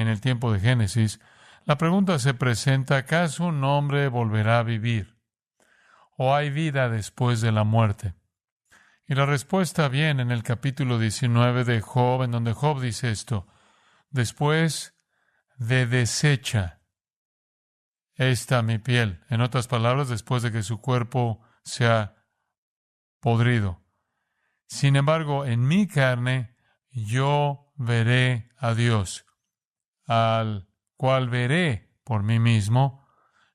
en el tiempo de Génesis, la pregunta se presenta: ¿acaso un hombre volverá a vivir? ¿O hay vida después de la muerte? Y la respuesta viene en el capítulo 19 de Job, en donde Job dice esto: después de deshecha está mi piel. En otras palabras, después de que su cuerpo se ha podrido. Sin embargo, en mi carne yo veré a Dios, al cual veré por mí mismo,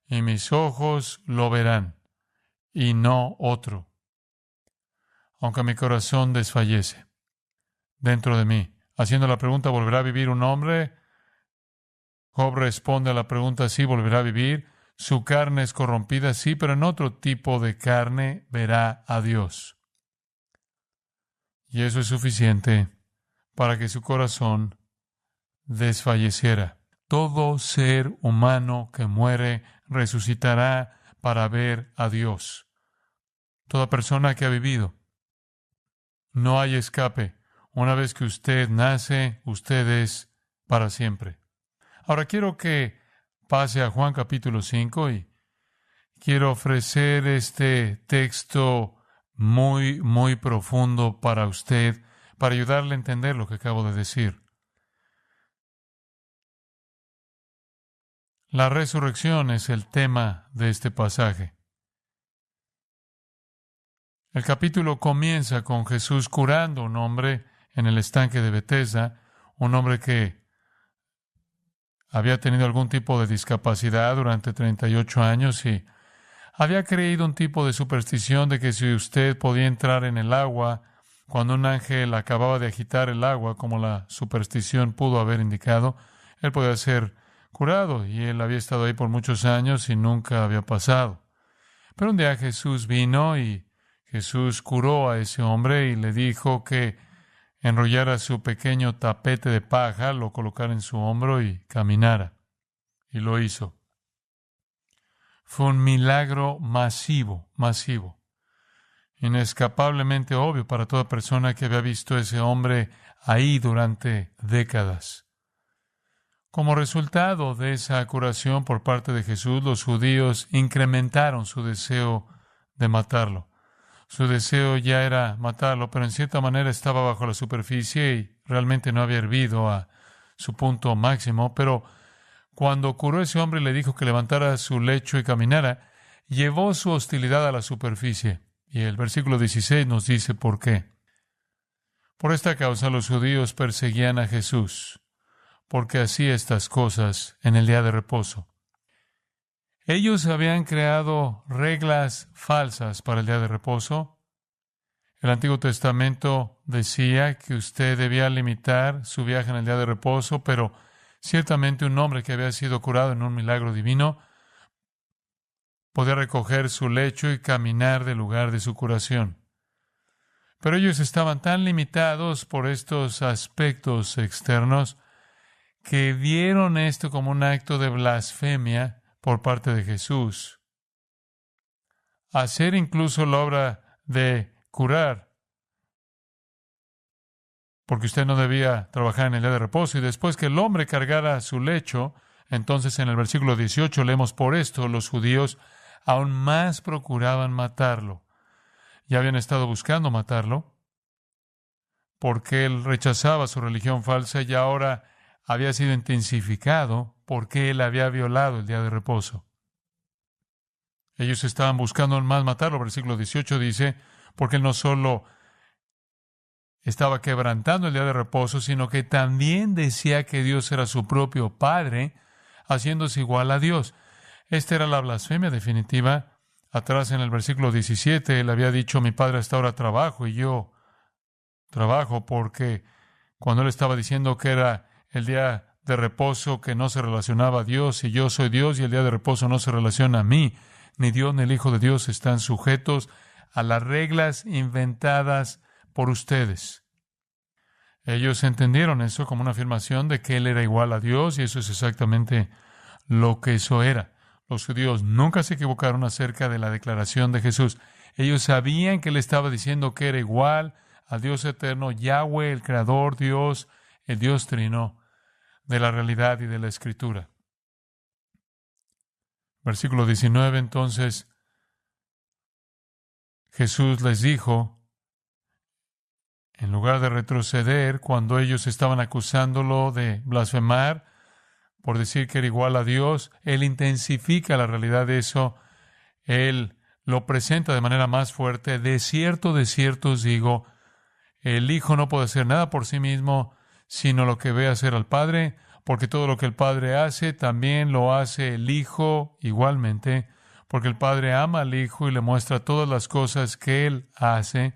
y mis ojos lo verán, y no otro. Aunque mi corazón desfallece dentro de mí. Haciendo la pregunta: ¿volverá a vivir un hombre? Job responde a la pregunta: sí, volverá a vivir. Su carne es corrompida, sí, pero en otro tipo de carne verá a Dios. Y eso es suficiente para que su corazón desfalleciera. Todo ser humano que muere resucitará para ver a Dios. Toda persona que ha vivido. No hay escape. Una vez que usted nace, usted es para siempre. Ahora quiero que pase a Juan capítulo 5 y quiero ofrecer este texto muy, muy profundo para usted, para ayudarle a entender lo que acabo de decir. La resurrección es el tema de este pasaje. El capítulo comienza con Jesús curando a un hombre en el estanque de Betesda, un hombre que había tenido algún tipo de discapacidad durante 38 años y había creído un tipo de superstición de que si usted podía entrar en el agua cuando un ángel acababa de agitar el agua, como la superstición pudo haber indicado, él podía ser curado, y él había estado ahí por muchos años y nunca había pasado. Pero un día Jesús vino y Jesús curó a ese hombre y le dijo que enrollara su pequeño tapete de paja, lo colocara en su hombro y caminara. Y lo hizo. Fue un milagro masivo, inescapablemente obvio para toda persona que había visto a ese hombre ahí durante décadas. Como resultado de esa curación por parte de Jesús, los judíos incrementaron su deseo de matarlo. Su deseo ya era matarlo, pero en cierta manera estaba bajo la superficie y realmente no había hervido a su punto máximo. Pero cuando curó a ese hombre y le dijo que levantara su lecho y caminara, llevó su hostilidad a la superficie. Y el versículo 16 nos dice por qué. Por esta causa los judíos perseguían a Jesús, porque hacía estas cosas en el día de reposo. Ellos habían creado reglas falsas para el día de reposo. El Antiguo Testamento decía que usted debía limitar su viaje en el día de reposo, pero ciertamente un hombre que había sido curado en un milagro divino podía recoger su lecho y caminar del lugar de su curación. Pero ellos estaban tan limitados por estos aspectos externos que vieron esto como un acto de blasfemia por parte de Jesús. Hacer incluso la obra de curar, porque usted no debía trabajar en el día de reposo, y después que el hombre cargara su lecho, entonces en el versículo 18 leemos: por esto los judíos aún más procuraban matarlo. Ya habían estado buscando matarlo, porque él rechazaba su religión falsa y ahora había sido intensificado porque él había violado el día de reposo. Ellos estaban buscando más matarlo. Versículo 18 dice: porque él no solo estaba quebrantando el día de reposo, sino que también decía que Dios era su propio Padre, haciéndose igual a Dios. Esta era la blasfemia definitiva. Atrás en el versículo 17, él había dicho: mi Padre hasta ahora trabajo y yo trabajo, porque cuando él estaba diciendo que era el día de reposo que no se relacionaba a Dios, y yo soy Dios y el día de reposo no se relaciona a mí, ni Dios ni el Hijo de Dios están sujetos a las reglas inventadas por ustedes. Ellos entendieron eso como una afirmación de que Él era igual a Dios, y eso es exactamente lo que eso era. Los judíos nunca se equivocaron acerca de la declaración de Jesús. Ellos sabían que Él estaba diciendo que era igual al Dios eterno, Yahweh, el Creador, Dios, el Dios Trino. de la realidad y de la Escritura. Versículo 19, entonces Jesús les dijo, en lugar de retroceder, cuando ellos estaban acusándolo de blasfemar, por decir que era igual a Dios, Él intensifica la realidad de eso. Él lo presenta de manera más fuerte. De cierto os digo, el Hijo no puede hacer nada por sí mismo, sino lo que ve hacer al Padre, porque todo lo que el Padre hace, también lo hace el Hijo igualmente, porque el Padre ama al Hijo y le muestra todas las cosas que Él hace,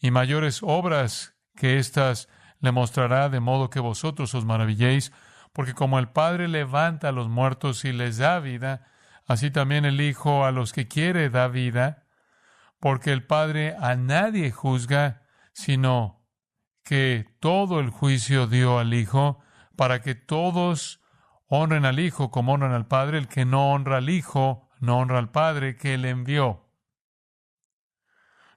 y mayores obras que éstas le mostrará, de modo que vosotros os maravilléis, porque como el Padre levanta a los muertos y les da vida, así también el Hijo a los que quiere da vida, porque el Padre a nadie juzga, sino que todo el juicio dio al Hijo, para que todos honren al Hijo como honran al Padre. El que no honra al Hijo, no honra al Padre que le envió.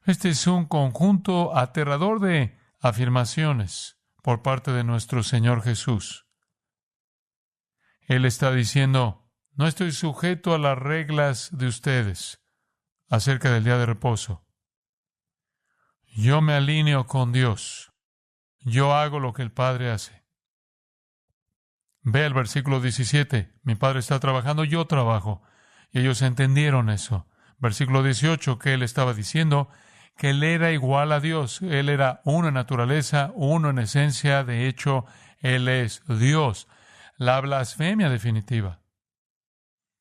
Este es un conjunto aterrador de afirmaciones por parte de nuestro Señor Jesús. Él está diciendo, no estoy sujeto a las reglas de ustedes acerca del día de reposo. Yo me alineo con Dios. Yo hago lo que el Padre hace. Ve el versículo 17. Mi Padre está trabajando, yo trabajo. Y ellos entendieron eso. Versículo 18, que Él estaba diciendo que Él era igual a Dios. Él era uno en naturaleza, uno en esencia. De hecho, Él es Dios. La blasfemia definitiva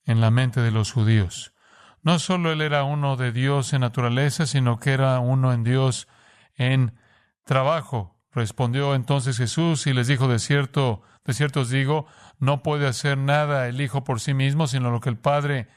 en la mente de los judíos. No solo Él era uno de Dios en naturaleza, sino que era uno en Dios en trabajo. Respondió entonces Jesús y les dijo, de cierto os digo, no puede hacer nada el Hijo por sí mismo, sino lo que el Padre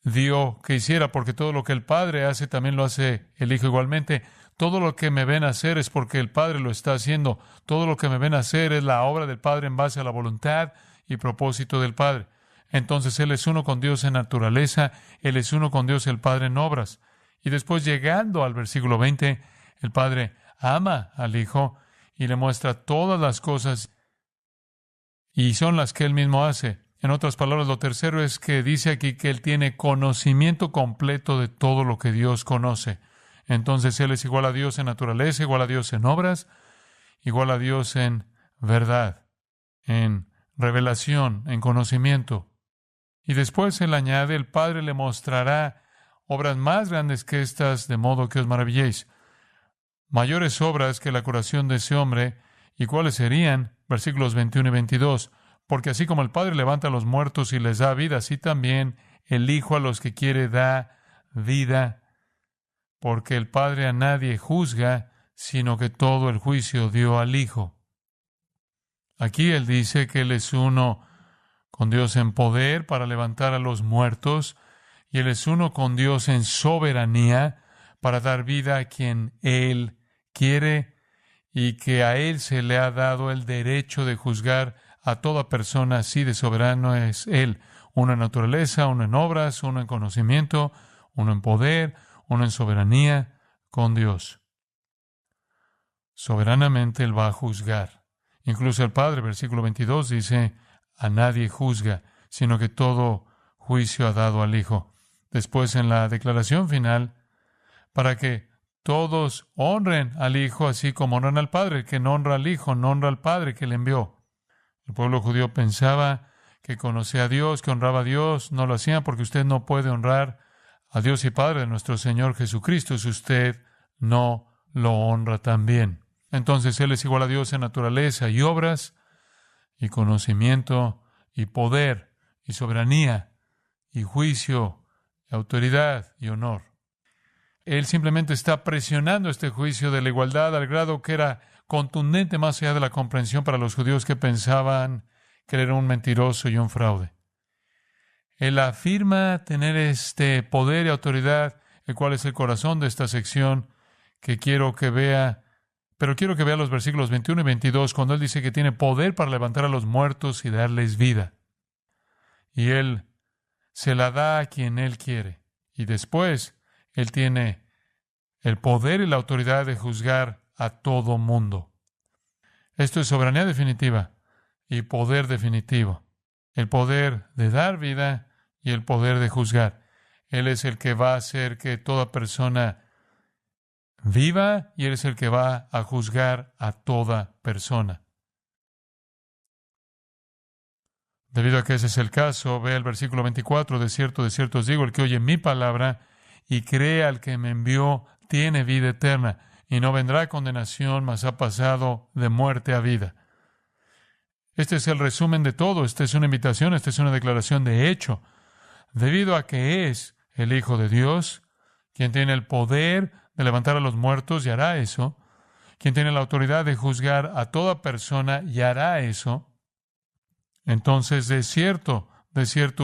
dio que hiciera, porque todo lo que el Padre hace también lo hace el Hijo igualmente. Todo lo que me ven hacer es porque el Padre lo está haciendo. Todo lo que me ven hacer es la obra del Padre en base a la voluntad y propósito del Padre. Entonces Él es uno con Dios en naturaleza, Él es uno con Dios el Padre en obras. Y después, llegando al versículo 20, el Padre ama al Hijo y le muestra todas las cosas y son las que Él mismo hace. En otras palabras, lo tercero es que dice aquí que Él tiene conocimiento completo de todo lo que Dios conoce. Entonces Él es igual a Dios en naturaleza, igual a Dios en obras, igual a Dios en verdad, en revelación, en conocimiento. Y después Él añade, el Padre le mostrará obras más grandes que estas, de modo que os maravilléis. Mayores obras que la curación de ese hombre. ¿Y cuáles serían? Versículos 21 y 22. Porque así como el Padre levanta a los muertos y les da vida, así también el Hijo a los que quiere da vida. Porque el Padre a nadie juzga, sino que todo el juicio dio al Hijo. Aquí Él dice que Él es uno con Dios en poder para levantar a los muertos, y Él es uno con Dios en soberanía para dar vida a quien Él quiere, y que a Él se le ha dado el derecho de juzgar a toda persona. Así de soberano es Él. Uno en naturaleza, uno en obras, uno en conocimiento, uno en poder, uno en soberanía con Dios. Soberanamente Él va a juzgar. Incluso el Padre, versículo 22, dice, a nadie juzga, sino que todo juicio ha dado al Hijo. Después, en la declaración final, para que todos honren al Hijo así como honran al Padre. El que no honra al Hijo, no honra al Padre que le envió. El pueblo judío pensaba que conocía a Dios, que honraba a Dios. No lo hacían porque usted no puede honrar a Dios y Padre de nuestro Señor Jesucristo si usted no lo honra también. Entonces Él es igual a Dios en naturaleza y obras, y conocimiento, y poder, y soberanía, y juicio, y autoridad, y honor. Él simplemente está presionando este juicio de la igualdad al grado que era contundente más allá de la comprensión para los judíos que pensaban que él era un mentiroso y un fraude. Él afirma tener este poder y autoridad, el cual es el corazón de esta sección que quiero que vea. Pero quiero que vea los versículos 21 y 22, cuando Él dice que tiene poder para levantar a los muertos y darles vida. Y Él se la da a quien Él quiere. Y después, Él tiene el poder y la autoridad de juzgar a todo mundo. Esto es soberanía definitiva. y poder definitivo. El poder de dar vida y el poder de juzgar. Él es el que va a hacer que toda persona viva y Él es el que va a juzgar a toda persona. Debido a que ese es el caso, ve el versículo 24, de cierto os digo, el que oye mi palabra y cree al que me envió, tiene vida eterna, y no vendrá condenación, mas ha pasado de muerte a vida. Este es el resumen de todo, esta es una invitación, esta es una declaración de hecho. Debido a que es el Hijo de Dios, quien tiene el poder de levantar a los muertos y hará eso, quien tiene la autoridad de juzgar a toda persona y hará eso, entonces, de cierto,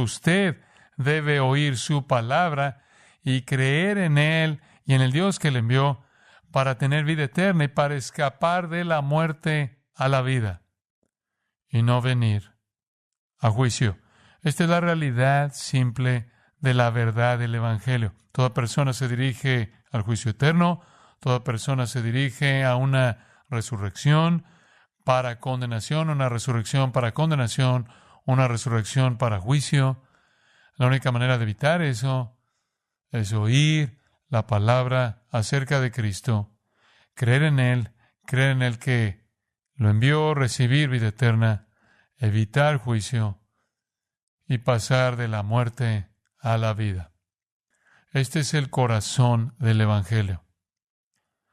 usted debe oír su palabra y creer en Él y en el Dios que le envió para tener vida eterna y para escapar de la muerte a la vida y no venir a juicio. Esta es la realidad simple de la verdad del Evangelio. Toda persona se dirige al juicio eterno, toda persona se dirige a una resurrección para condenación, una resurrección para condenación, una resurrección para juicio. La única manera de evitar eso es oír la palabra acerca de Cristo, creer en Él que lo envió, recibir vida eterna, evitar juicio y pasar de la muerte a la vida. Este es el corazón del Evangelio.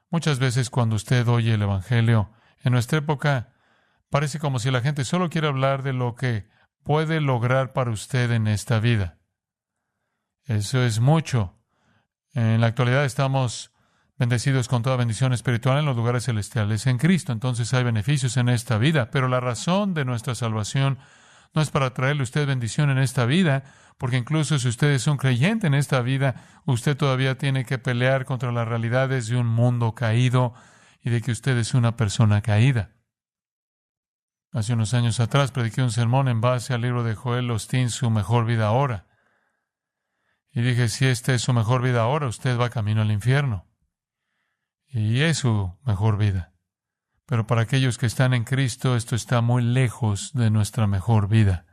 Muchas veces cuando usted oye el Evangelio, en nuestra época, parece como si la gente solo quiere hablar de lo que puede lograr para usted en esta vida. Eso es mucho. En la actualidad estamos bendecidos con toda bendición espiritual en los lugares celestiales en Cristo. Entonces hay beneficios en esta vida, pero la razón de nuestra salvación no es para traerle a usted bendición en esta vida, porque incluso si usted es un creyente en esta vida, usted todavía tiene que pelear contra las realidades de un mundo caído y de que usted es una persona caída. Hace unos años atrás prediqué un sermón en base al libro de Joel Osteen, Su mejor vida ahora. Y dije, si esta es su mejor vida ahora, usted va camino al infierno. Y es su mejor vida. Pero para aquellos que están en Cristo, esto está muy lejos de nuestra mejor vida.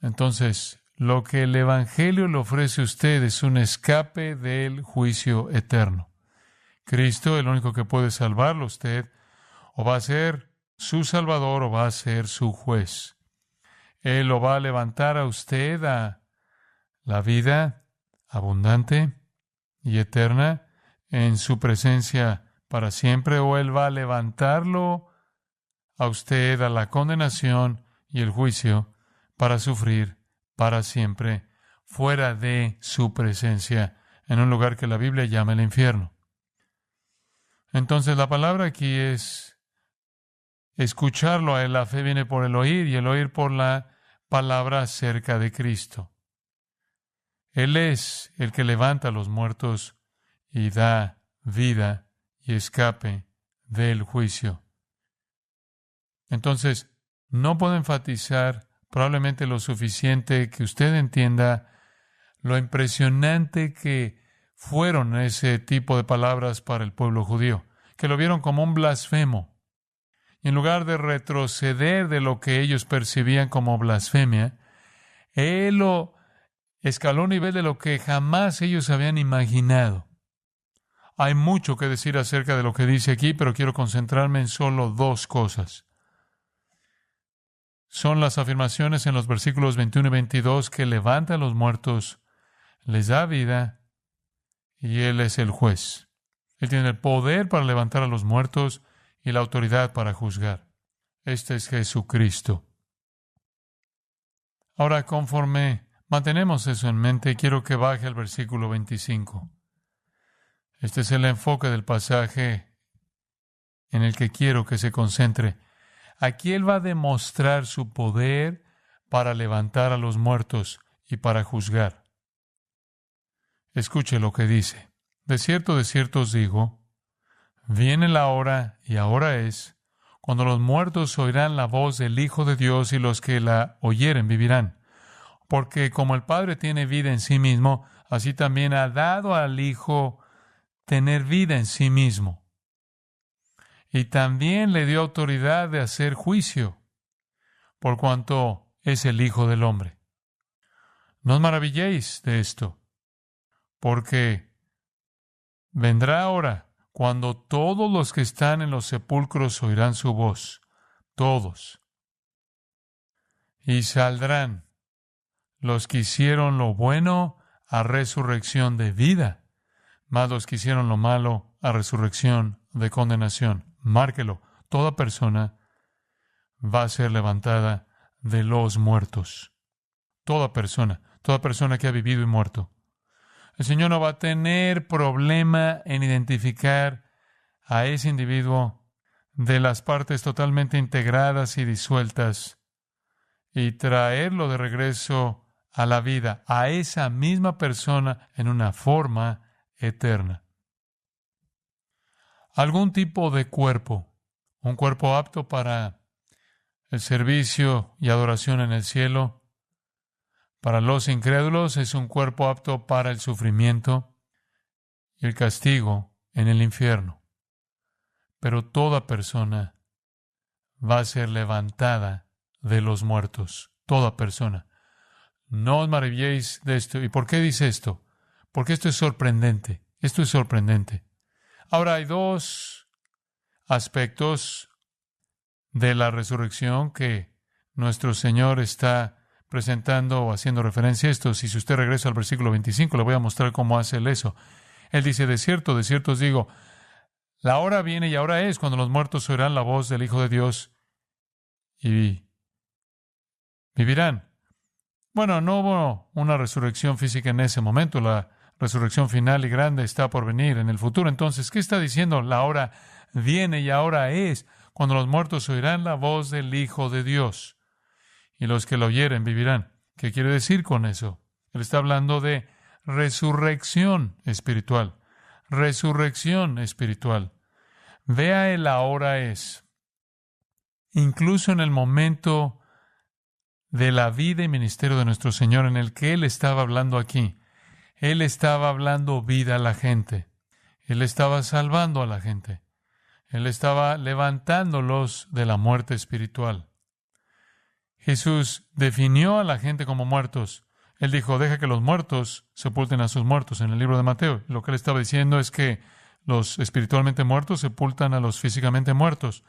Entonces, lo que el Evangelio le ofrece a usted es un escape del juicio eterno. Cristo, el único que puede salvarlo a usted, o va a ser su Salvador o va a ser su juez. Él lo va a levantar a usted a la vida abundante y eterna en su presencia para siempre, o Él va a levantarlo a usted a la condenación y el juicio para sufrir para siempre fuera de su presencia en un lugar que la Biblia llama el infierno. Entonces la palabra aquí es escucharlo a Él. La fe viene por el oír y el oír por la palabra acerca de Cristo. Él es el que levanta a los muertos y da vida y escape del juicio. Entonces, no puedo enfatizar probablemente lo suficiente que usted entienda lo impresionante que fueron ese tipo de palabras para el pueblo judío, que lo vieron como un blasfemo. Y en lugar de retroceder de lo que ellos percibían como blasfemia, Él lo escaló a un nivel de lo que jamás ellos habían imaginado. Hay mucho que decir acerca de lo que dice aquí, pero quiero concentrarme en solo dos cosas. Son las afirmaciones en los versículos 21 y 22 que levanta a los muertos, les da vida y Él es el juez. Él tiene el poder para levantar a los muertos y la autoridad para juzgar. Este es Jesucristo. Ahora, conforme mantenemos eso en mente, quiero que baje al versículo 25. Este es el enfoque del pasaje en el que quiero que se concentre. Aquí Él va a demostrar su poder para levantar a los muertos y para juzgar. Escuche lo que dice. De cierto os digo, viene la hora, y ahora es, cuando los muertos oirán la voz del Hijo de Dios y los que la oyeren vivirán. Porque como el Padre tiene vida en sí mismo, así también ha dado al Hijo tener vida en sí mismo. Y también le dio autoridad de hacer juicio por cuanto es el Hijo del Hombre. No os maravilléis de esto, porque vendrá hora cuando todos los que están en los sepulcros oirán su voz, todos, y saldrán los que hicieron lo bueno a resurrección de vida, mas los que hicieron lo malo a resurrección de condenación. Márquelo, toda persona va a ser levantada de los muertos. Toda persona que ha vivido y muerto. El Señor no va a tener problema en identificar a ese individuo de las partes totalmente integradas y disueltas y traerlo de regreso a la vida, a esa misma persona en una forma eterna. Algún tipo de cuerpo, un cuerpo apto para el servicio y adoración en el cielo. Para los incrédulos es un cuerpo apto para el sufrimiento y el castigo en el infierno. Pero toda persona va a ser levantada de los muertos. Toda persona. No os maravilléis de esto. ¿Y por qué dice esto? Porque esto es sorprendente. Esto es sorprendente. Ahora hay dos aspectos de la resurrección que nuestro Señor está presentando o haciendo referencia a esto. Si usted regresa al versículo 25, le voy a mostrar cómo hace él eso. Él dice, de cierto os digo, la hora viene y ahora es cuando los muertos oirán la voz del Hijo de Dios y vivirán. Bueno, no hubo una resurrección física en ese momento. La resurrección final y grande está por venir en el futuro. Entonces, ¿qué está diciendo? La hora viene y ahora es cuando los muertos oirán la voz del Hijo de Dios. Y los que lo oyeren vivirán. ¿Qué quiere decir con eso? Él está hablando de resurrección espiritual. Resurrección espiritual. Vea el ahora es. Incluso en el momento de la vida y ministerio de nuestro Señor en el que Él estaba hablando aquí, Él estaba hablando vida a la gente. Él estaba salvando a la gente. Él estaba levantándolos de la muerte espiritual. Jesús definió a la gente como muertos. Él dijo, deja que los muertos sepulten a sus muertos en el libro de Mateo. Lo que él estaba diciendo es que los espiritualmente muertos sepultan a los físicamente muertos.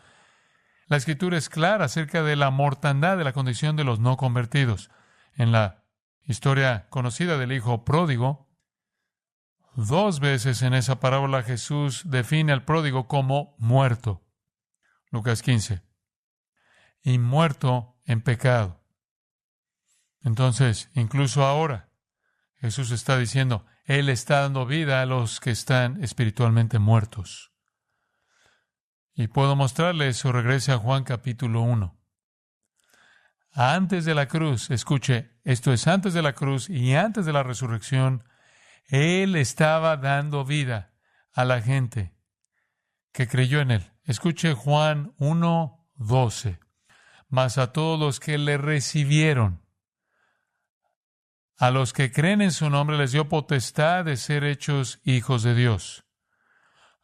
La Escritura es clara acerca de la mortandad de la condición de los no convertidos. En la historia conocida del hijo pródigo, 2 veces en esa parábola Jesús define al pródigo como muerto. Lucas 15. Y muerto en pecado. Entonces, incluso ahora, Jesús está diciendo, Él está dando vida a los que están espiritualmente muertos. Y puedo mostrarle eso. Regrese a Juan capítulo 1. Antes de la cruz, escuche, esto es antes de la cruz y antes de la resurrección, Él estaba dando vida a la gente que creyó en Él. Escuche Juan 1:12. Mas a todos los que le recibieron, a los que creen en su nombre, les dio potestad de ser hechos hijos de Dios.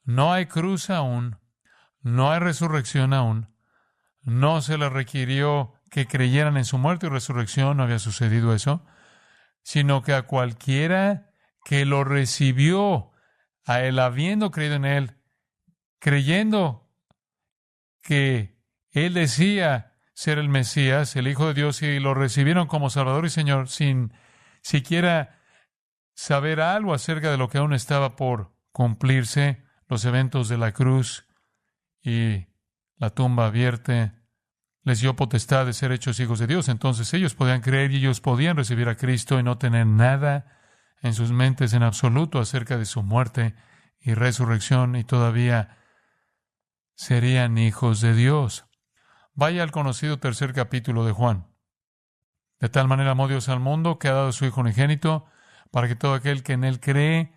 No hay cruz aún, no hay resurrección aún, no se les requirió que creyeran en su muerte y resurrección, no había sucedido eso, sino que a cualquiera que lo recibió, a él habiendo creído en él, creyendo que él decía ser el Mesías, el Hijo de Dios, y lo recibieron como Salvador y Señor sin siquiera saber algo acerca de lo que aún estaba por cumplirse, los eventos de la cruz y la tumba abierta, les dio potestad de ser hechos hijos de Dios. Entonces ellos podían creer y ellos podían recibir a Cristo y no tener nada en sus mentes en absoluto acerca de su muerte y resurrección, y todavía serían hijos de Dios. Vaya al conocido 3 capítulo de Juan. De tal manera amó Dios al mundo que ha dado a su Hijo unigénito, para que todo aquel que en Él cree,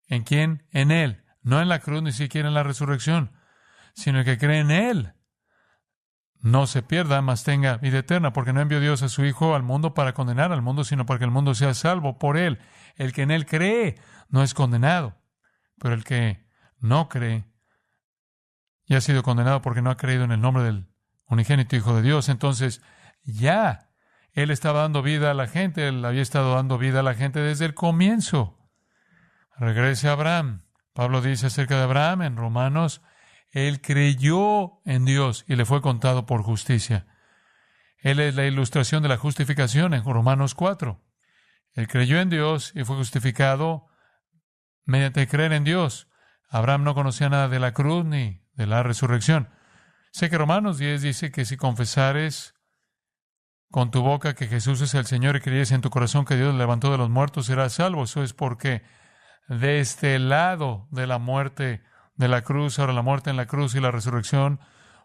¿en quién? En Él, no en la cruz ni siquiera en la resurrección, sino el que cree en Él, no se pierda, mas tenga vida eterna, porque no envió Dios a su Hijo al mundo para condenar al mundo, sino para que el mundo sea salvo por Él. El que en Él cree no es condenado, pero el que no cree ya ha sido condenado porque no ha creído en el nombre del unigénito Hijo de Dios. Entonces, ya Él estaba dando vida a la gente. Él había estado dando vida a la gente desde el comienzo. Regrese a Abraham. Pablo dice acerca de Abraham en Romanos, él creyó en Dios y le fue contado por justicia. Él es la ilustración de la justificación en Romanos 4. Él creyó en Dios y fue justificado mediante creer en Dios. Abraham no conocía nada de la cruz ni de la resurrección. Sé que Romanos 10 dice que si confesares con tu boca que Jesús es el Señor y creyeres en tu corazón que Dios le levantó de los muertos, serás salvo. Eso es porque de este lado de la muerte de la cruz, ahora la muerte en la cruz y la resurrección,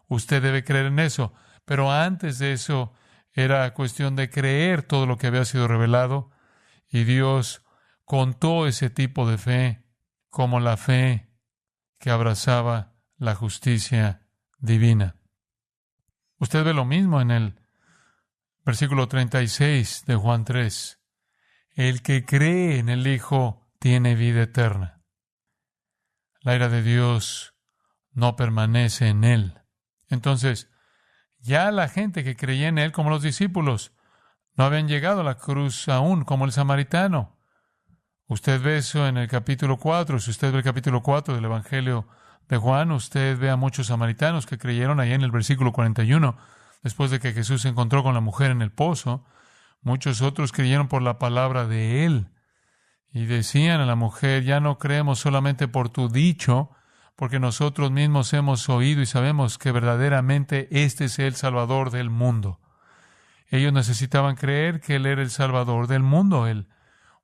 usted debe creer en eso. Pero antes de eso era cuestión de creer todo lo que había sido revelado, y Dios contó ese tipo de fe como la fe que abrazaba la justicia divina. Usted ve lo mismo en el versículo 36 de Juan 3. El que cree en el Hijo tiene vida eterna. La ira de Dios no permanece en él. Entonces, ya la gente que creía en él, como los discípulos, no habían llegado a la cruz aún, como el samaritano. Usted ve eso en el capítulo 4. Si usted ve el capítulo 4 del Evangelio de Juan, usted ve a muchos samaritanos que creyeron ahí en el versículo 41. Después de que Jesús se encontró con la mujer en el pozo, muchos otros creyeron por la palabra de él. Y decían a la mujer, ya no creemos solamente por tu dicho, porque nosotros mismos hemos oído y sabemos que verdaderamente este es el Salvador del mundo. Ellos necesitaban creer que Él era el Salvador del mundo, el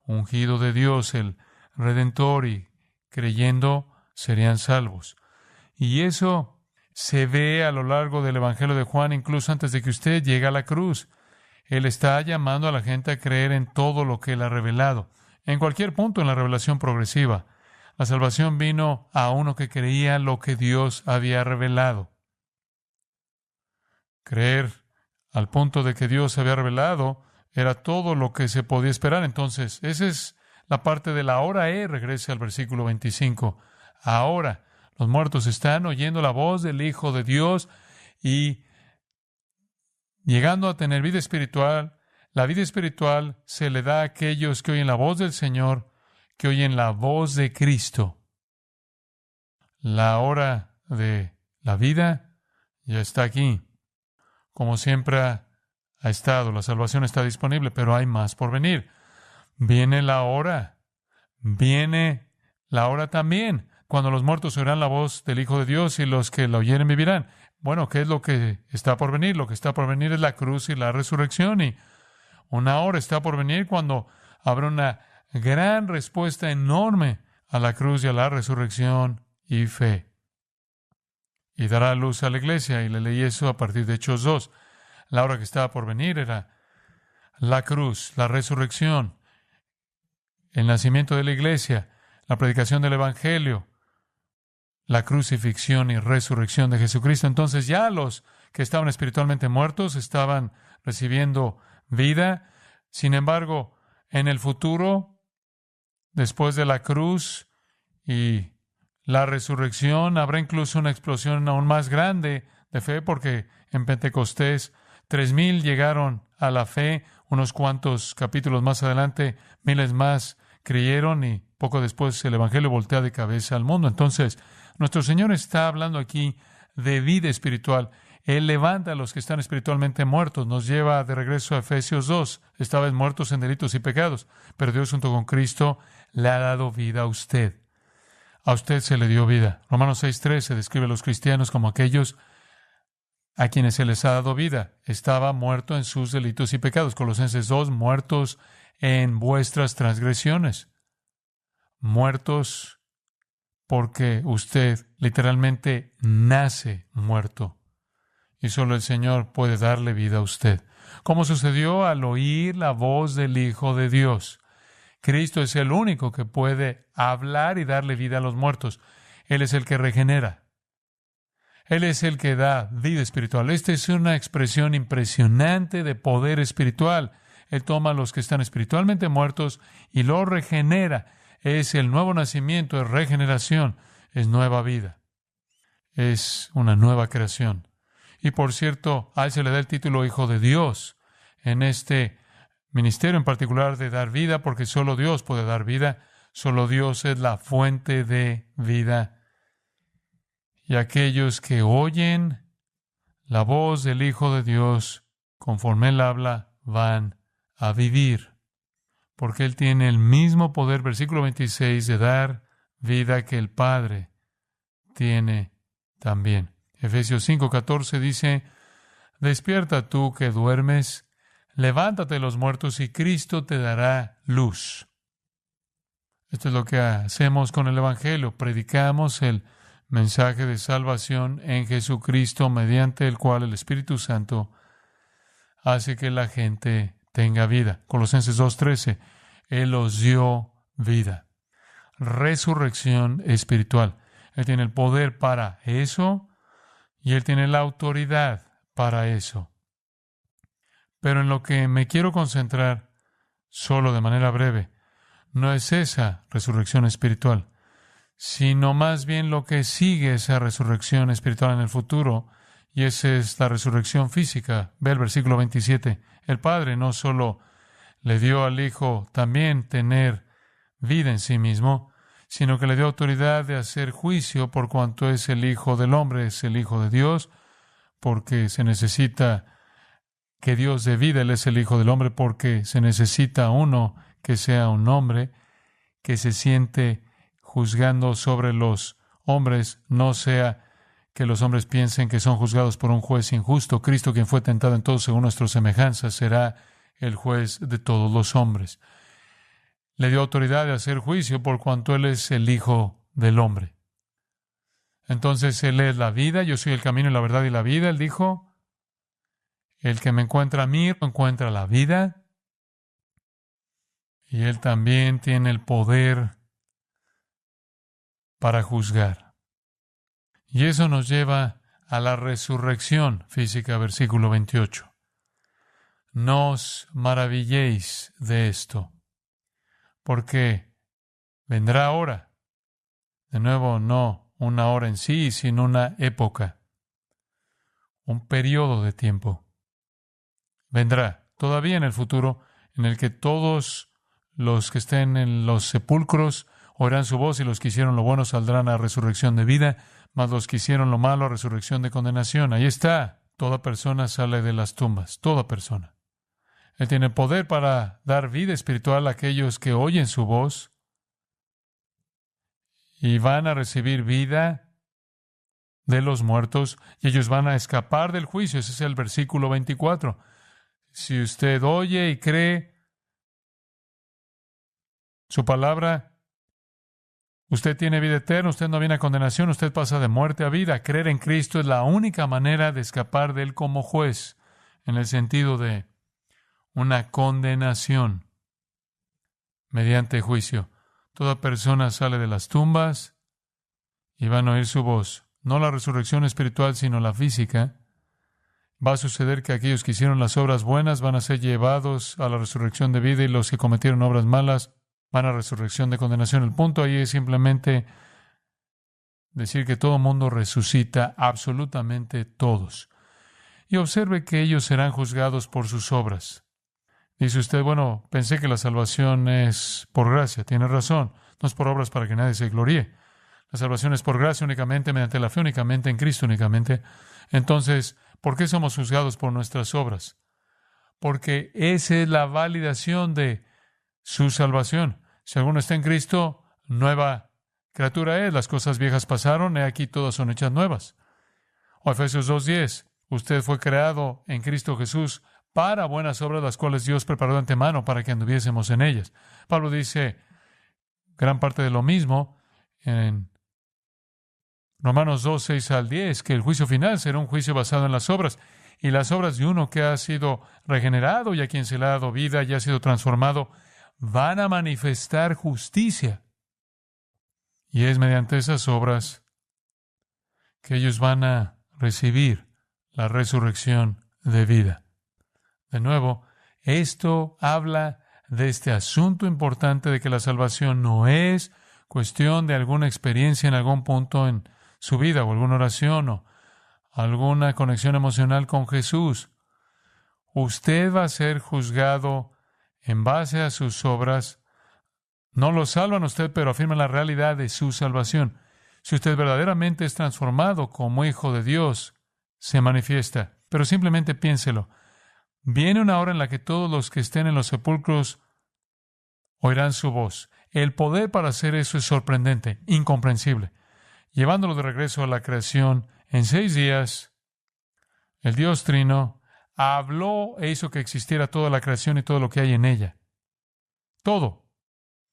ungido de Dios, el Redentor, y creyendo serían salvos. Y eso se ve a lo largo del Evangelio de Juan, incluso antes de que usted llegue a la cruz. Él está llamando a la gente a creer en todo lo que Él ha revelado. En cualquier punto en la revelación progresiva, la salvación vino a uno que creía lo que Dios había revelado. Creer al punto de que Dios había revelado era todo lo que se podía esperar. Entonces, esa es la parte de la hora regrese al versículo 25. Ahora, los muertos están oyendo la voz del Hijo de Dios y llegando a tener vida espiritual. La vida espiritual se le da a aquellos que oyen la voz del Señor, que oyen la voz de Cristo. La hora de la vida ya está aquí. Como siempre ha estado, la salvación está disponible, pero hay más por venir. Viene la hora también, cuando los muertos oirán la voz del Hijo de Dios y los que la oyeren vivirán. Bueno, ¿qué es lo que está por venir? Lo que está por venir es la cruz y la resurrección, y una hora está por venir cuando habrá una gran respuesta enorme a la cruz y a la resurrección y fe. Y dará luz a la iglesia, y le leí eso a partir de Hechos 2. La hora que estaba por venir era la cruz, la resurrección, el nacimiento de la iglesia, la predicación del Evangelio, la crucifixión y resurrección de Jesucristo. Entonces ya los que estaban espiritualmente muertos estaban recibiendo vida. Sin embargo, en el futuro, después de la cruz y la resurrección, habrá incluso una explosión aún más grande de fe, porque en Pentecostés 3,000 llegaron a la fe, unos cuantos capítulos más adelante, miles más creyeron, y poco después el Evangelio voltea de cabeza al mundo. Entonces, nuestro Señor está hablando aquí de vida espiritual. Él levanta a los que están espiritualmente muertos, nos lleva de regreso a Efesios 2. Estabais muertos en delitos y pecados, pero Dios junto con Cristo le ha dado vida a usted. A usted se le dio vida. Romanos 6:13 describe a los cristianos como aquellos a quienes se les ha dado vida. Estaba muerto en sus delitos y pecados. Colosenses 2, muertos en vuestras transgresiones. Muertos porque usted literalmente nace muerto. Y solo el Señor puede darle vida a usted. Como sucedió al oír la voz del Hijo de Dios. Cristo es el único que puede hablar y darle vida a los muertos. Él es el que regenera. Él es el que da vida espiritual. Esta es una expresión impresionante de poder espiritual. Él toma a los que están espiritualmente muertos y los regenera. Es el nuevo nacimiento, es regeneración, es nueva vida. Es una nueva creación. Y por cierto, a él se le da el título Hijo de Dios en este ministerio en particular de dar vida, porque solo Dios puede dar vida, solo Dios es la fuente de vida. Y aquellos que oyen la voz del Hijo de Dios, conforme Él habla, van a vivir, porque Él tiene el mismo poder, versículo 26, de dar vida que el Padre tiene también. Efesios 5:14 dice, despierta tú que duermes, levántate de los muertos y Cristo te dará luz. Esto es lo que hacemos con el Evangelio. Predicamos el mensaje de salvación en Jesucristo, mediante el cual el Espíritu Santo hace que la gente tenga vida. Colosenses 2:13, Él os dio vida. Resurrección espiritual. Él tiene el poder para eso y Él tiene la autoridad para eso. Pero en lo que me quiero concentrar, solo de manera breve, no es esa resurrección espiritual, sino más bien lo que sigue esa resurrección espiritual en el futuro, y esa es la resurrección física. Ve el versículo 27. El Padre no solo le dio al Hijo también tener vida en sí mismo, sino que le dio autoridad de hacer juicio por cuanto es el Hijo del Hombre, es el Hijo de Dios, porque se necesita que Dios dé vida, Él es el Hijo del Hombre, porque se necesita uno que sea un hombre, que se siente juzgando sobre los hombres, no sea que los hombres piensen que son juzgados por un juez injusto. Cristo, quien fue tentado en todo según nuestra semejanza, será el juez de todos los hombres. Le dio autoridad de hacer juicio por cuanto Él es el Hijo del Hombre. Entonces Él es la vida, yo soy el camino y la verdad y la vida. Él dijo, el que me encuentra a mí encuentra la vida. Y Él también tiene el poder para juzgar. Y eso nos lleva a la resurrección física, versículo 28. No os maravilléis de esto, porque vendrá hora. De nuevo, no una hora en sí, sino una época, un periodo de tiempo. Vendrá todavía en el futuro, en el que todos los que estén en los sepulcros oirán su voz, y los que hicieron lo bueno saldrán a resurrección de vida, mas los que hicieron lo malo a resurrección de condenación. Ahí está. Toda persona sale de las tumbas. Toda persona. Él tiene poder para dar vida espiritual a aquellos que oyen su voz y van a recibir vida de los muertos, y ellos van a escapar del juicio. Ese es el versículo 24. Si usted oye y cree su palabra, usted tiene vida eterna, usted no viene a condenación, usted pasa de muerte a vida. Creer en Cristo es la única manera de escapar de Él como juez, en el sentido de una condenación mediante juicio. Toda persona sale de las tumbas y van a oír su voz. No la resurrección espiritual, sino la física. Va a suceder que aquellos que hicieron las obras buenas van a ser llevados a la resurrección de vida, y los que cometieron obras malas van a resurrección de condenación. El punto ahí es simplemente decir que todo mundo resucita, absolutamente todos. Y observe que ellos serán juzgados por sus obras. Dice usted, bueno, pensé que la salvación es por gracia. Tiene razón, no es por obras para que nadie se gloríe. La salvación es por gracia únicamente, mediante la fe únicamente, en Cristo únicamente. Entonces, ¿por qué somos juzgados por nuestras obras? Porque esa es la validación de su salvación. Si alguno está en Cristo, nueva criatura es. Las cosas viejas pasaron, he aquí todas son hechas nuevas. O Efesios 2:10, usted fue creado en Cristo Jesús para buenas obras, las cuales Dios preparó de antemano para que anduviésemos en ellas. Pablo dice gran parte de lo mismo en Romanos 2:6-10, que el juicio final será un juicio basado en las obras, y las obras de uno que ha sido regenerado y a quien se le ha dado vida y ha sido transformado, van a manifestar justicia. Y es mediante esas obras que ellos van a recibir la resurrección de vida. De nuevo, esto habla de este asunto importante de que la salvación no es cuestión de alguna experiencia en algún punto en su vida, o alguna oración, o alguna conexión emocional con Jesús. Usted va a ser juzgado en base a sus obras. No lo salvan a usted, pero afirman la realidad de su salvación. Si usted verdaderamente es transformado como hijo de Dios, se manifiesta. Pero simplemente piénselo. Viene una hora en la que todos los que estén en los sepulcros oirán su voz. El poder para hacer eso es sorprendente, incomprensible. Llevándolo de regreso a la creación, en 6 días, el Dios Trino habló e hizo que existiera toda la creación y todo lo que hay en ella. Todo.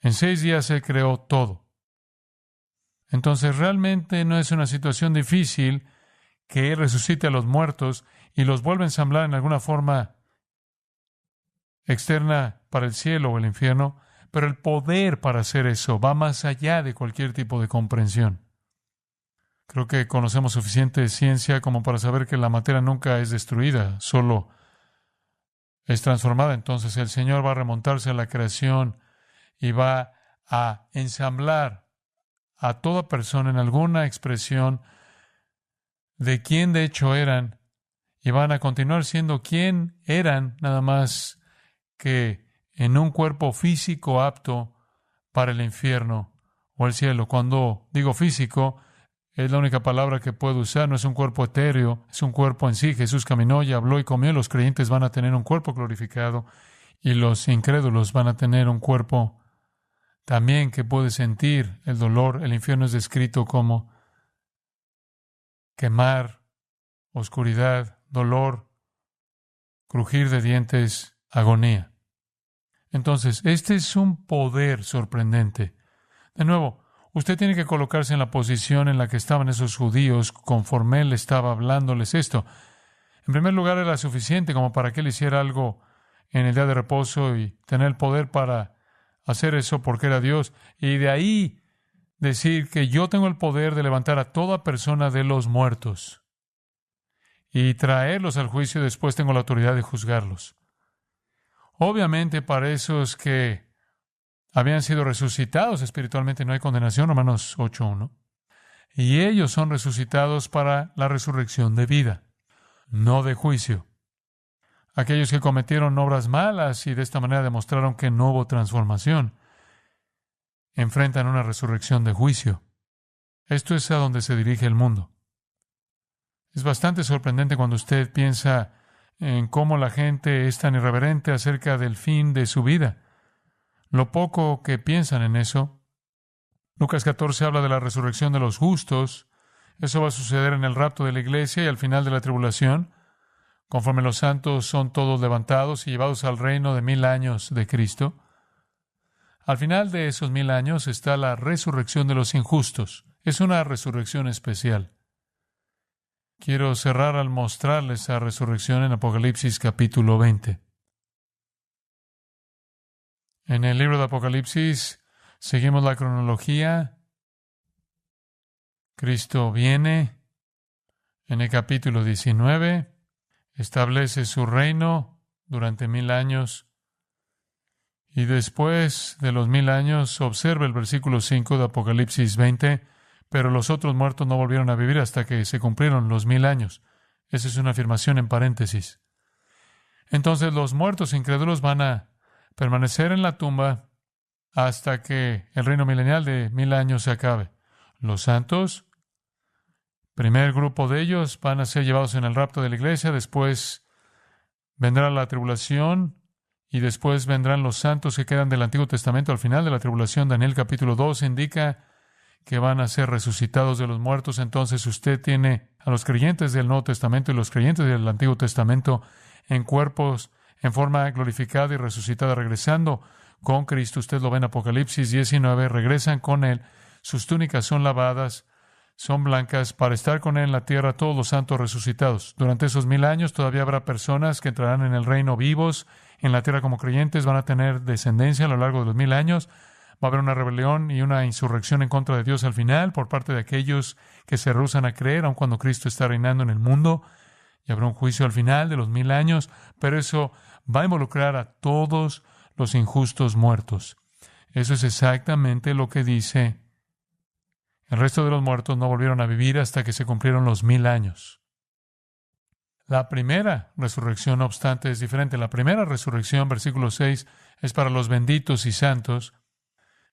En 6 días Él creó todo. Entonces realmente no es una situación difícil que Él resucite a los muertos y los vuelva a ensamblar en alguna forma externa para el cielo o el infierno, pero el poder para hacer eso va más allá de cualquier tipo de comprensión. Creo que conocemos suficiente ciencia como para saber que la materia nunca es destruida, solo es transformada. Entonces el Señor va a remontarse a la creación y va a ensamblar a toda persona en alguna expresión de quién de hecho eran, y van a continuar siendo quién eran, nada más que en un cuerpo físico apto para el infierno o el cielo. Cuando digo físico, es la única palabra que puedo usar, no es un cuerpo etéreo, es un cuerpo en sí. Jesús caminó y habló y comió. Los creyentes van a tener un cuerpo glorificado y los incrédulos van a tener un cuerpo también que puede sentir el dolor. El infierno es descrito como quemar, oscuridad, dolor, crujir de dientes, agonía. Entonces, este es un poder sorprendente. De nuevo, usted tiene que colocarse en la posición en la que estaban esos judíos conforme Él estaba hablándoles esto. En primer lugar, era suficiente como para que Él hiciera algo en el día de reposo y tener el poder para hacer eso porque era Dios. Y de ahí decir que yo tengo el poder de levantar a toda persona de los muertos y traerlos al juicio, y después tengo la autoridad de juzgarlos. Obviamente, para esos que habían sido resucitados espiritualmente no hay condenación, Romanos 8:1. Y ellos son resucitados para la resurrección de vida, no de juicio. Aquellos que cometieron obras malas y de esta manera demostraron que no hubo transformación, enfrentan una resurrección de juicio. Esto es a donde se dirige el mundo. Es bastante sorprendente cuando usted piensa en cómo la gente es tan irreverente acerca del fin de su vida. Lo poco que piensan en eso. Lucas 14 habla de la resurrección de los justos. Eso va a suceder en el rapto de la iglesia y al final de la tribulación, conforme los santos son todos levantados y llevados al reino de 1000 años de Cristo. Al final de esos 1000 años está la resurrección de los injustos. Es una resurrección especial. Quiero cerrar al mostrarles esa resurrección en Apocalipsis capítulo 20. En el libro de Apocalipsis seguimos la cronología. Cristo viene en el capítulo 19, establece su reino durante 1000 años y después de los 1000 años observa el versículo 5 de Apocalipsis 20. Pero los otros muertos no volvieron a vivir hasta que se cumplieron los 1000 años. Esa es una afirmación en paréntesis. Entonces los muertos incrédulos van a permanecer en la tumba hasta que el reino milenial de 1000 años se acabe. Los santos, primer grupo de ellos, van a ser llevados en el rapto de la iglesia, después vendrá la tribulación y después vendrán los santos que quedan del Antiguo Testamento. Al final de la tribulación, Daniel capítulo 2 indica que van a ser resucitados de los muertos. Entonces usted tiene a los creyentes del Nuevo Testamento y los creyentes del Antiguo Testamento en cuerpos en forma glorificada y resucitada, regresando con Cristo. Usted lo ve en Apocalipsis 19, regresan con Él, sus túnicas son lavadas, son blancas, para estar con Él en la tierra, todos los santos resucitados. Durante esos 1000 años todavía habrá personas que entrarán en el reino vivos, en la tierra como creyentes, van a tener descendencia a lo largo de los 1000 años. Va a haber una rebelión y una insurrección en contra de Dios al final por parte de aquellos que se rehúsan a creer, aun cuando Cristo está reinando en el mundo. Y habrá un juicio al final de los 1000 años, pero eso va a involucrar a todos los injustos muertos. Eso es exactamente lo que dice. El resto de los muertos no volvieron a vivir hasta que se cumplieron los 1000 años. La primera resurrección, no obstante, es diferente. La primera resurrección, versículo 6, es para los benditos y santos.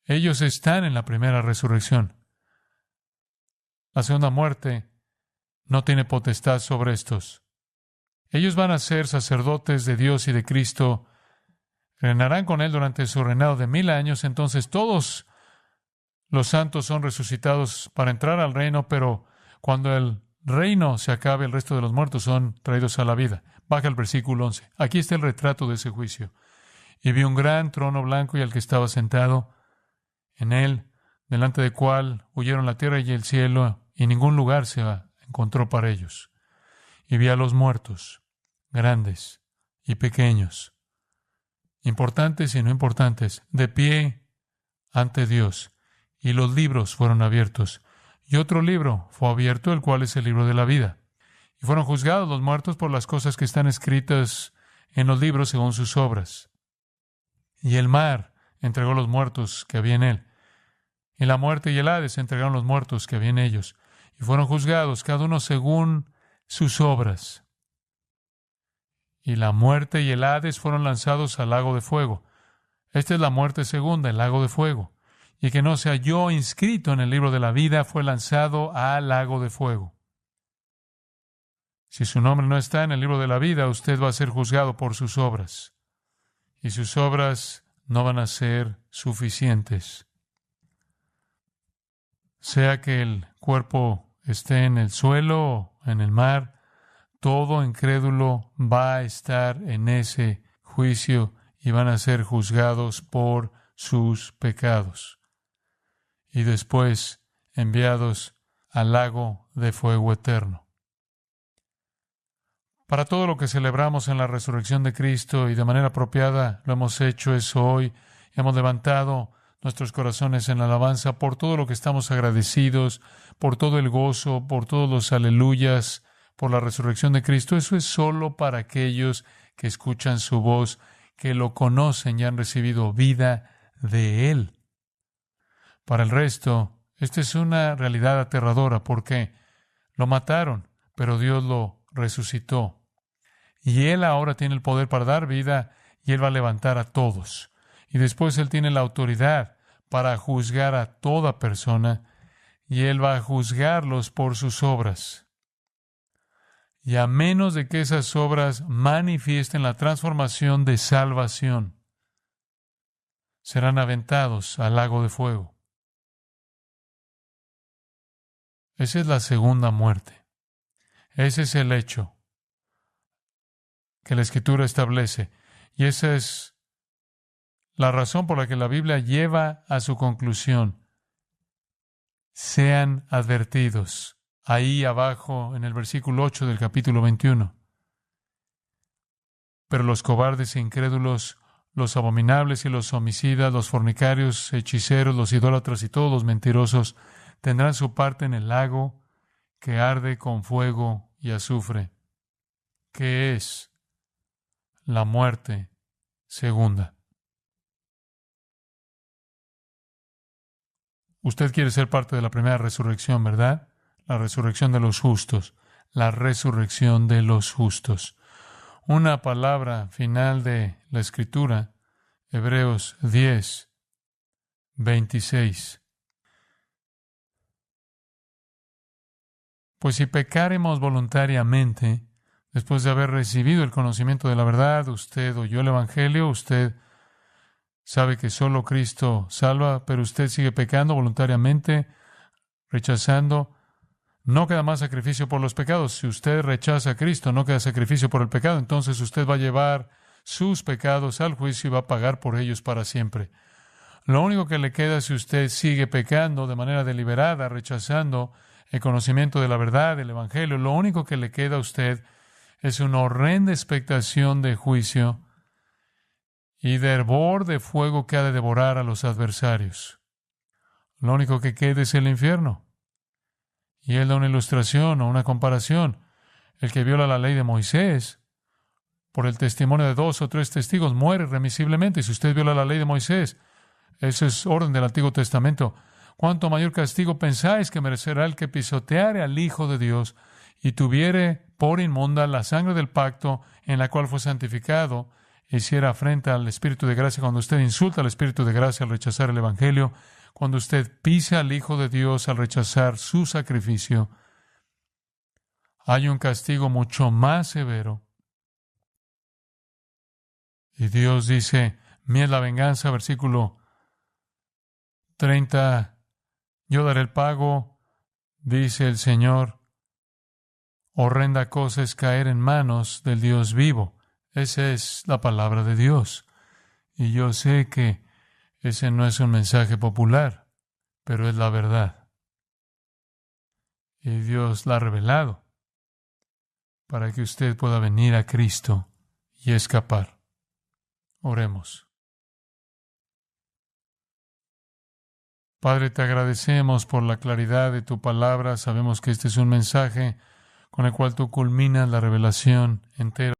Ellos están en la primera resurrección. La segunda muerte no tiene potestad sobre estos. Ellos van a ser sacerdotes de Dios y de Cristo. Reinarán con Él durante su reinado de 1000 años. Entonces todos los santos son resucitados para entrar al reino, pero cuando el reino se acabe, el resto de los muertos son traídos a la vida. Baja el versículo 11. Aquí está el retrato de ese juicio. Y vi un gran trono blanco y al que estaba sentado en él, delante del cual huyeron la tierra y el cielo, y ningún lugar se encontró para ellos. Y vi a los muertos, grandes y pequeños, importantes y no importantes, de pie ante Dios, y los libros fueron abiertos. Y otro libro fue abierto, el cual es el libro de la vida. Y fueron juzgados los muertos por las cosas que están escritas en los libros según sus obras. Y el mar entregó los muertos que había en él. Y la muerte y el Hades entregaron los muertos que había en ellos. Y fueron juzgados cada uno según sus obras. Y la muerte y el Hades fueron lanzados al lago de fuego. Esta es la muerte segunda, el lago de fuego. Y el que no se halló inscrito en el libro de la vida fue lanzado al lago de fuego. Si su nombre no está en el libro de la vida, usted va a ser juzgado por sus obras. Y sus obras no van a ser suficientes. Sea que el cuerpo esté en el suelo o en el mar, todo incrédulo va a estar en ese juicio y van a ser juzgados por sus pecados. Y después enviados al lago de fuego eterno. Para todo lo que celebramos en la resurrección de Cristo y de manera apropiada lo hemos hecho eso hoy, hemos levantado nuestros corazones en la alabanza por todo lo que estamos agradecidos, por todo el gozo, por todos los aleluyas, por la resurrección de Cristo. Eso es solo para aquellos que escuchan su voz, que lo conocen y han recibido vida de Él. Para el resto, esta es una realidad aterradora porque lo mataron, pero Dios lo resucitó. Y Él ahora tiene el poder para dar vida y Él va a levantar a todos. Y después Él tiene la autoridad para juzgar a toda persona y Él va a juzgarlos por sus obras. Y a menos de que esas obras manifiesten la transformación de salvación, serán aventados al lago de fuego. Esa es la segunda muerte. Ese es el hecho que la Escritura establece. Y esa es la razón por la que la Biblia lleva a su conclusión. Sean advertidos. Ahí abajo en el versículo 8 del capítulo 21. Pero los cobardes e incrédulos, los abominables y los homicidas, los fornicarios, hechiceros, los idólatras y todos los mentirosos tendrán su parte en el lago que arde con fuego y azufre, que es la muerte segunda. Usted quiere ser parte de la primera resurrección, ¿verdad? La resurrección de los justos. La resurrección de los justos. Una palabra final de la Escritura, Hebreos 10, 26. Pues si pecáremos voluntariamente, después de haber recibido el conocimiento de la verdad, usted oyó el Evangelio, usted sabe que solo Cristo salva, pero usted sigue pecando voluntariamente, rechazando, no queda más sacrificio por los pecados. Si usted rechaza a Cristo, no queda sacrificio por el pecado, entonces usted va a llevar sus pecados al juicio y va a pagar por ellos para siempre. Lo único que le queda si usted sigue pecando de manera deliberada, rechazando el conocimiento de la verdad, del Evangelio, lo único que le queda a usted es una horrenda expectación de juicio y de hervor de fuego que ha de devorar a los adversarios. Lo único que queda es el infierno. Y él da una ilustración o una comparación. El que viola la ley de Moisés, por el testimonio de 2 o 3 testigos, muere irremisiblemente. Si usted viola la ley de Moisés, eso es orden del Antiguo Testamento. ¿Cuánto mayor castigo pensáis que merecerá el que pisoteare al Hijo de Dios y tuviere por inmunda la sangre del pacto en la cual fue santificado, hiciera afrenta al Espíritu de gracia, cuando usted insulta al Espíritu de gracia al rechazar el Evangelio, cuando usted pisa al Hijo de Dios al rechazar su sacrificio, hay un castigo mucho más severo. Y Dios dice, mía es la venganza, versículo 30, yo daré el pago, dice el Señor. Horrenda cosa es caer en manos del Dios vivo. Esa es la palabra de Dios. Y yo sé que ese no es un mensaje popular, pero es la verdad. Y Dios la ha revelado para que usted pueda venir a Cristo y escapar. Oremos. Padre, te agradecemos por la claridad de tu palabra. Sabemos que este es un mensaje con el cual tú culminas la revelación entera.